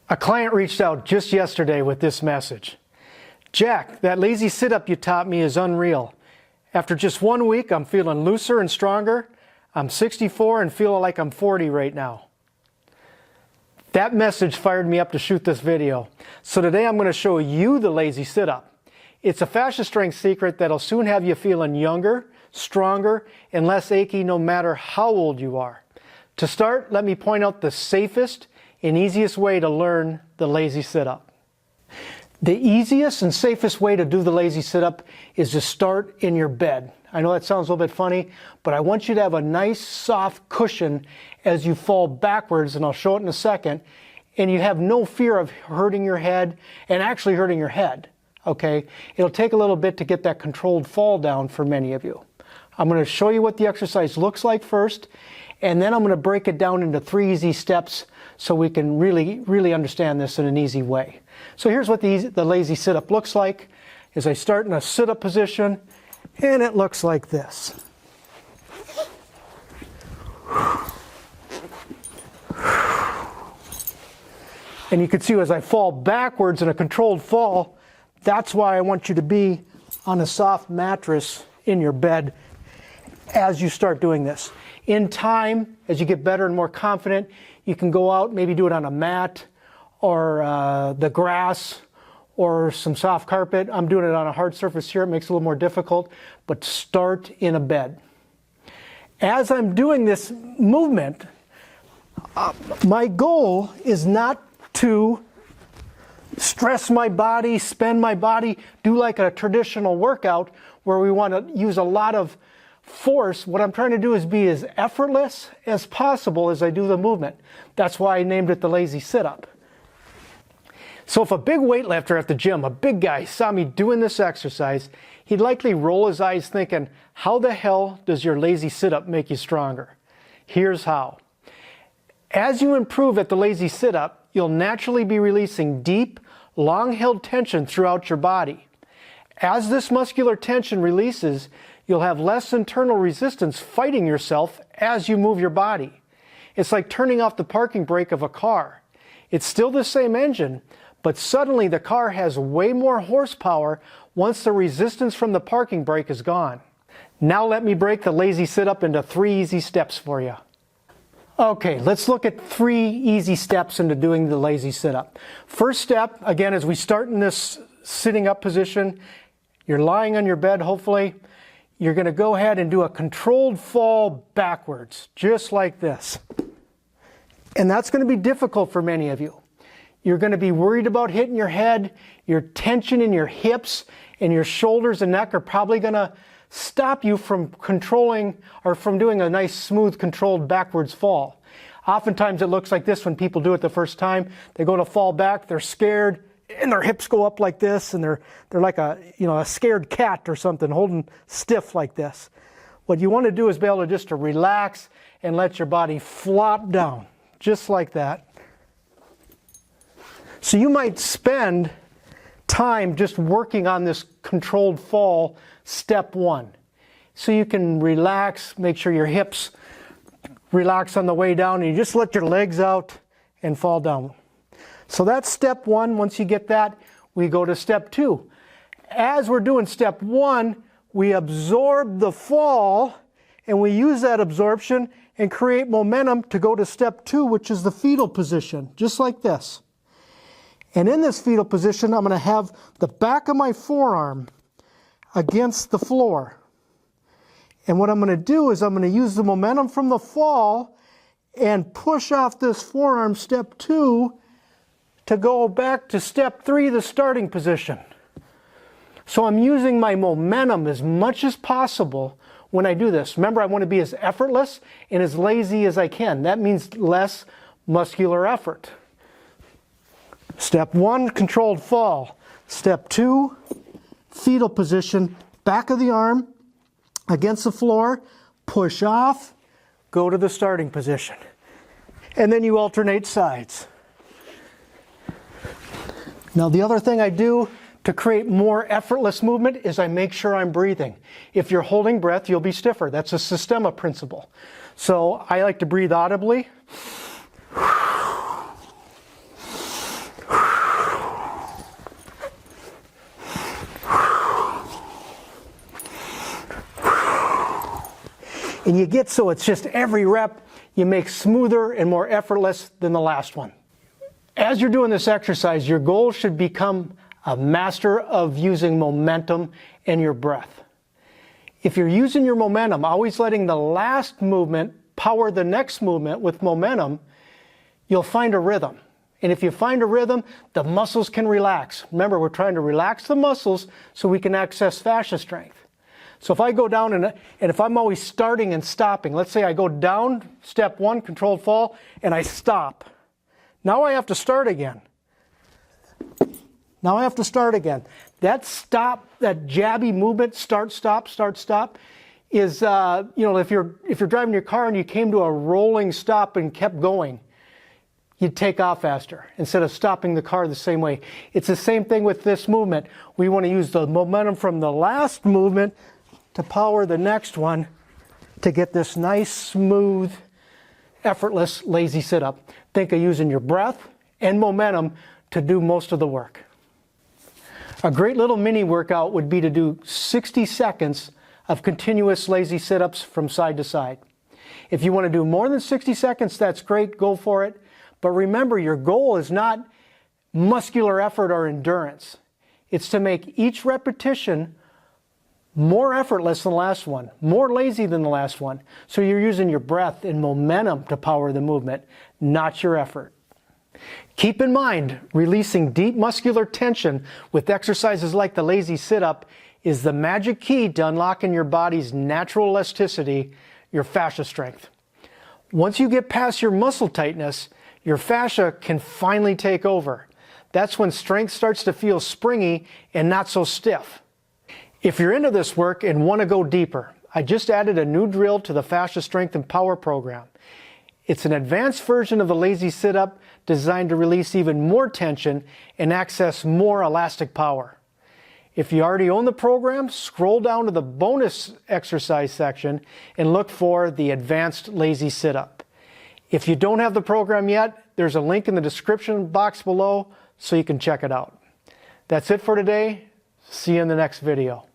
A client reached out just yesterday with this message. Jack, that lazy sit-up you taught me is unreal. After just 1 week, I'm feeling looser and stronger. I'm 64 and feel like I'm 40 right now. That message fired me up to shoot this video. So today I'm going to show you the lazy sit-up. It's a fascia strength secret that'll soon have you feeling younger, stronger, and less achy no matter how old you are. To start, let me point out the safest and easiest way to learn the lazy sit-up. The easiest and safest way to do the lazy sit-up is to start in your bed. I know that sounds a little bit funny, but I want you to have a nice soft cushion as you fall backwards, and I'll show it in a second, and you have no fear of hurting your head and actually hurting your head, okay? It'll take a little bit to get that controlled fall down for many of you. I'm going to show you what the exercise looks like first, and then I'm going to break it down into 3 easy steps so we can really understand this in an easy way. So here's what the lazy sit-up looks like. As I start in a sit-up position, and it looks like this. And you can see as I fall backwards in a controlled fall, that's why I want you to be on a soft mattress in your bed as you start doing this. In time, as you get better and more confident, you can go out, maybe do it on a mat or the grass or some soft carpet. I'm doing it on a hard surface here. It makes it a little more difficult, but start in a bed. As I'm doing this movement, my goal is not to stress my body, spend my body, do like a traditional workout where we want to use a lot of force. What I'm trying to do is be as effortless as possible as I do the movement. That's why I named it the lazy sit-up. So if a big weightlifter at the gym, a big guy, saw me doing this exercise, he'd likely roll his eyes thinking, how the hell does your lazy sit-up make you stronger? Here's how. As you improve at the lazy sit-up, you'll naturally be releasing deep, long-held tension throughout your body. As this muscular tension releases, you'll have less internal resistance fighting yourself as you move your body. It's like turning off the parking brake of a car. It's still the same engine, but suddenly the car has way more horsepower once the resistance from the parking brake is gone. Now let me break the lazy sit-up into 3 easy steps for you. Okay, let's look at 3 easy steps into doing the lazy sit-up. First step, again, as we start in this sitting up position, you're lying on your bed, hopefully. You're going to go ahead and do a controlled fall backwards, just like this. And that's going to be difficult for many of you. You're going to be worried about hitting your head. Your tension in your hips and your shoulders and neck are probably going to stop you from controlling or from doing a nice, smooth, controlled backwards fall. Oftentimes it looks like this when people do it the first time. They go to fall back, they're scared, and their hips go up like this, and they're like a scared cat or something holding stiff like this. What you want to do is be able to just relax and let your body flop down, just like that. So you might spend time just working on this controlled fall, step 1. So you can relax, make sure your hips relax on the way down, and you just let your legs out and fall down. So that's step 1. Once you get that, we go to step 2. As we're doing step 1, we absorb the fall, and we use that absorption and create momentum to go to step 2, which is the fetal position, just like this. And in this fetal position, I'm going to have the back of my forearm against the floor. And what I'm going to do is I'm going to use the momentum from the fall and push off this forearm, step 2, to go back to step 3, the starting position. So I'm using my momentum as much as possible when I do this. Remember, I want to be as effortless and as lazy as I can. That means less muscular effort. Step 1, controlled fall. Step 2, fetal position, back of the arm against the floor, push off, go to the starting position. And then you alternate sides. Now the other thing I do to create more effortless movement is I make sure I'm breathing. If you're holding breath, you'll be stiffer. That's a Systema principle. So I like to breathe audibly. And you get so it's just every rep you make smoother and more effortless than the last one. As you're doing this exercise, your goal should become a master of using momentum and your breath. If you're using your momentum, always letting the last movement power the next movement with momentum, you'll find a rhythm. And if you find a rhythm, the muscles can relax. Remember, we're trying to relax the muscles so we can access fascia strength. So if I go down and if I'm always starting and stopping, let's say I go down, step one, controlled fall, and I stop. Now I have to start again. Now I have to start again. That stop, that jabby movement, start, stop, is, if you're driving your car and you came to a rolling stop and kept going, you'd take off faster instead of stopping the car the same way. It's the same thing with this movement. We want to use the momentum from the last movement to power the next one to get this nice, smooth, effortless, lazy sit-up. Think of using your breath and momentum to do most of the work. A great little mini workout would be to do 60 seconds of continuous lazy sit-ups from side to side. If you want to do more than 60 seconds, that's great, go for it. But remember, your goal is not muscular effort or endurance. It's to make each repetition more effortless than the last one, more lazy than the last one. So you're using your breath and momentum to power the movement, not your effort. Keep in mind, releasing deep muscular tension with exercises like the lazy sit-up is the magic key to unlocking your body's natural elasticity, your fascia strength. Once you get past your muscle tightness, your fascia can finally take over. That's when strength starts to feel springy and not so stiff. If you're into this work and want to go deeper, I just added a new drill to the Fascia Strength and Power program. It's an advanced version of the lazy sit-up designed to release even more tension and access more elastic power. If you already own the program, scroll down to the bonus exercise section and look for the advanced lazy sit-up. If you don't have the program yet, there's a link in the description box below so you can check it out. That's it for today. See you in the next video.